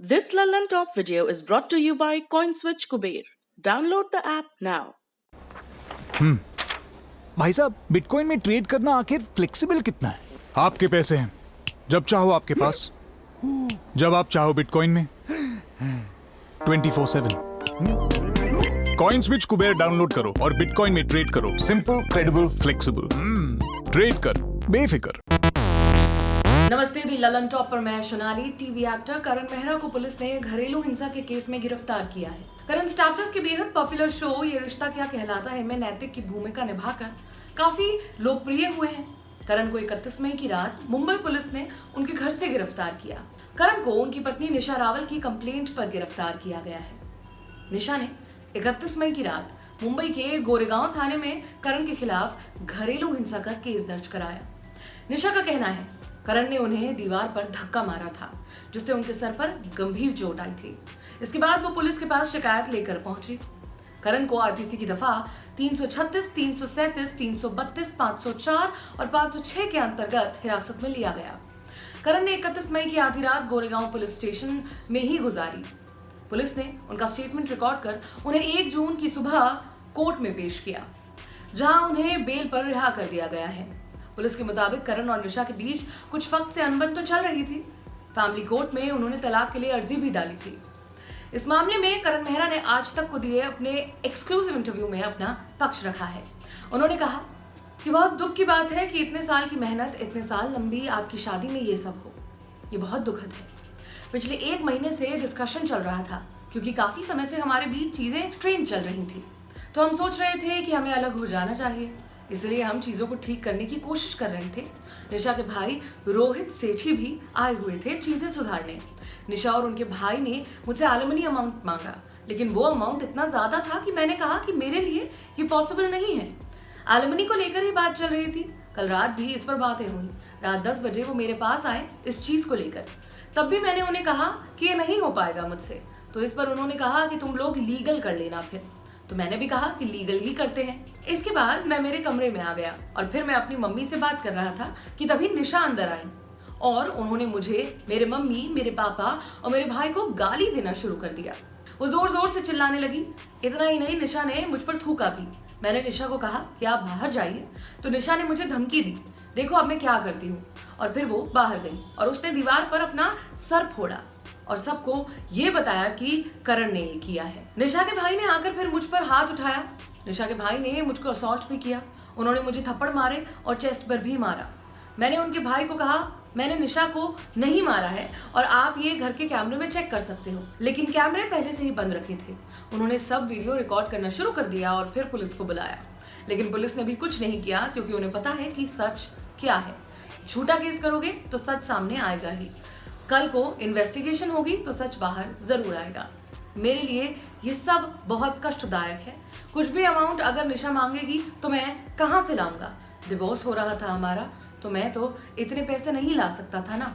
This Lallan Top video is brought to you by CoinSwitch Kuber. Download the app now. भाई साहब, bitcoin में trade करना आखिर flexible कितना है? आपके पैसे हैं, जब चाहो आपके पास, जब आप चाहो बिटकॉइन में 24/7। कॉइनस्विच कुबेर डाउनलोड करो और बिटकॉइन में ट्रेड करो। Simple, credible, flexible. ट्रेड कर बेफिक्र। नमस्ते, दी ललन टॉप पर मैं सोनाली। टीवी एक्टर करण मेहरा को पुलिस ने घरेलू हिंसा के केस में गिरफ्तार किया है। करण स्टार प्लस के बेहद पॉपुलर शो ये रिश्ता क्या कहलाता है में नैतिक की भूमिका निभाकर काफी लोकप्रिय हुए हैं। करण को 31 मई की रात मुंबई पुलिस ने उनके घर से गिरफ्तार किया। करण को उनकी पत्नी निशा रावल की कंप्लेंट पर गिरफ्तार किया गया है। निशा ने 31 मई की रात मुंबई के गोरेगांव थाने में करण के खिलाफ घरेलू हिंसा का केस दर्ज कराया। निशा का कहना है करण ने उन्हें दीवार पर धक्का मारा था, जिससे उनके सर पर गंभीर चोट आई थी। इसके बाद वो पुलिस के पास शिकायत लेकर पहुंची। करण को आईपीसी की दफा 336, 337, 332, 504 और 506 के अंतर्गत हिरासत में लिया गया। करण ने 31 मई की आधी रात गोरेगांव पुलिस स्टेशन में ही गुजारी। पुलिस ने उनका स्टेटमेंट रिकॉर्ड कर उन्हें 1 जून की सुबह कोर्ट में पेश किया, जहां उन्हें बेल पर रिहा कर दिया गया है। पुलिस के मुताबिक करण और निशा के बीच कुछ वक्त से अनबन तो चल रही थी। फैमिली कोर्ट में उन्होंने तलाक के लिए अर्जी भी डाली थी। इस मामले में करण मेहरा ने आज तक को दिए अपने एक्सक्लूसिव इंटरव्यू में अपना पक्ष रखा है। उन्होंने कहा कि बहुत दुख की बात है कि इतने साल की मेहनत, इतने साल लंबी आपकी शादी में ये सब हो। ये बहुत दुखद है। पिछले 1 महीने से डिस्कशन चल रहा था, क्योंकि काफी समय से हमारे बीच चीजें स्ट्रेन चल रही थी। तो हम सोच रहे थे कि हमें अलग हो जाना चाहिए, इसलिए हम चीजों को ठीक करने की कोशिश कर रहे थे। निशा के भाई रोहित सेठी भी आए हुए थे चीजें सुधारने। निशा और उनके भाई ने मुझसे एलिमनी अमाउंट मांगा, लेकिन वो अमाउंट इतना ज्यादा था कि मैंने कहा कि मेरे लिए ये पॉसिबल नहीं है। एलिमनी को लेकर ही बात चल रही थी। कल रात भी इस पर बातें हुई। रात 10 बजे वो मेरे पास आए इस चीज को लेकर। तब भी मैंने उन्हें कहा कि ये नहीं हो पाएगा मुझसे। तो इस पर उन्होंने कहा कि तुम लोग लीगल कर लेना फिर। तो मैंने भी कहा कि लीगल ही करते हैं। इसके बाद मैं मेरे कमरे में आ गया और फिर मैं अपनी मम्मी से बात कर रहा था कि तभी निशा अंदर आई और उन्होंने मुझे, मेरे मम्मी, मेरे पापा और मेरे भाई को गाली देना शुरू कर दिया। वो जोर जोर से चिल्लाने लगी। इतना ही नहीं, निशा ने मुझ पर थूका भी। मैंने निशा को कहा कि आप बाहर जाइए, तो निशा ने मुझे धमकी दी, देखो अब मैं क्या करती हूँ। और फिर वो बाहर गई और उसने दीवार पर अपना सर फोड़ा और सबको ये बताया कि करण ने ये किया है। निशा के भाई ने आकर फिर मुझ पर हाथ उठाया। निशा के भाई ने मुझको असॉल्ट भी किया। उन्होंने मुझे थप्पड़ मारे और चेस्ट पर भी मारा। मैंने उनके भाई को कहा मैंने निशा को नहीं मारा है और आप ये घर के कैमरे में चेक कर सकते हो, लेकिन कैमरे पहले से ही बंद रखे थे। उन्होंने सब वीडियो रिकॉर्ड करना शुरू कर दिया और फिर पुलिस को बुलाया, लेकिन पुलिस ने भी कुछ नहीं किया, क्योंकि उन्हें पता है कि सच क्या है। झूठा केस करोगे तो सच सामने आएगा ही। कल को इन्वेस्टिगेशन होगी तो सच बाहर जरूर आएगा। मेरे लिए ये सब बहुत कष्टदायक है। कुछ भी अमाउंट अगर निशा मांगेगी तो मैं कहाँ से लाऊंगा? डिवोर्स हो रहा था हमारा, तो मैं तो इतने पैसे नहीं ला सकता था ना।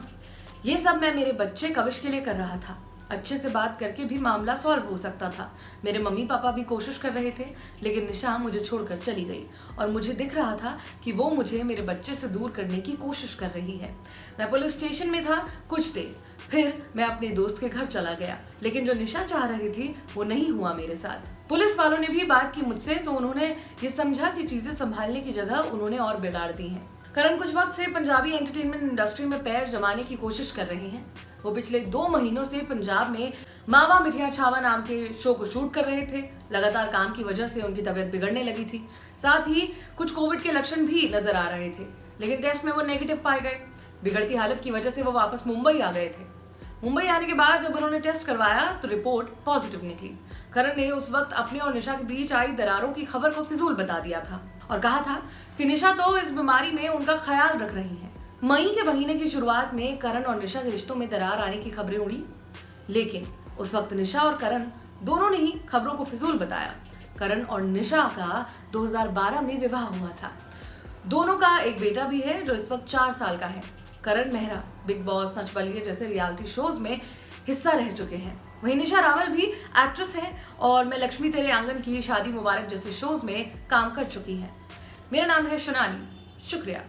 ये सब मैं मेरे बच्चे कविश के लिए कर रहा था। अच्छे से बात करके भी मामला सॉल्व हो सकता था। मेरे मम्मी पापा भी कोशिश कर रहे थे, लेकिन निशा मुझे छोड़कर चली गई और मुझे दिख रहा था कि वो मुझे मेरे बच्चे से दूर करने की कोशिश कर रही है। मैं पुलिस स्टेशन में था कुछ देर, फिर मैं अपने दोस्त के घर चला गया, लेकिन जो निशा चाह रही थी वो नहीं हुआ मेरे साथ। पुलिस वालों ने भी बात की मुझसे, तो उन्होंने ये समझा कि चीजें संभालने की जगह उन्होंने और बिगाड़ दी हैं। करण कुछ वक्त से पंजाबी एंटरटेनमेंट इंडस्ट्री में पैर जमाने की कोशिश कर रही हैं। वो पिछले 2 महीनों से पंजाब में मावा मिठिया छावा नाम के शो को शूट कर रहे थे। लगातार काम की वजह से उनकी तबीयत बिगड़ने लगी थी। साथ ही कुछ कोविड के लक्षण भी नजर आ रहे थे, लेकिन टेस्ट में वो नेगेटिव पाए गए। बिगड़ती हालत की वजह से वो वापस मुंबई आ गए थे। मुंबई आने के बाद जब उन्होंने टेस्ट करवाया तो रिपोर्ट पॉजिटिव निकली। करण ने उस वक्त अपने और निशा के बीच आई दरारों की खबर को फिजूल बता दिया था और कहा था कि निशा तो इस बीमारी में उनका ख्याल रख रही है। मई के महीने की शुरुआत में करण और निशा के रिश्तों में दरार आने की खबरें उड़ी, लेकिन उस वक्त निशा और करण दोनों ने ही खबरों को फिजूल बताया। करण और निशा का 2012 में विवाह हुआ था। दोनों का एक बेटा भी है जो इस वक्त 4 साल का है। करण मेहरा बिग बॉस, नच बलिए जैसे रियलिटी शोज में हिस्सा रह चुके हैं। वहीं निशा रावल भी एक्ट्रेस है और मैं लक्ष्मी तेरे आंगन की, शादी मुबारक जैसे शोज में काम कर चुकी है। मेरा नाम है सोनाली। शुक्रिया।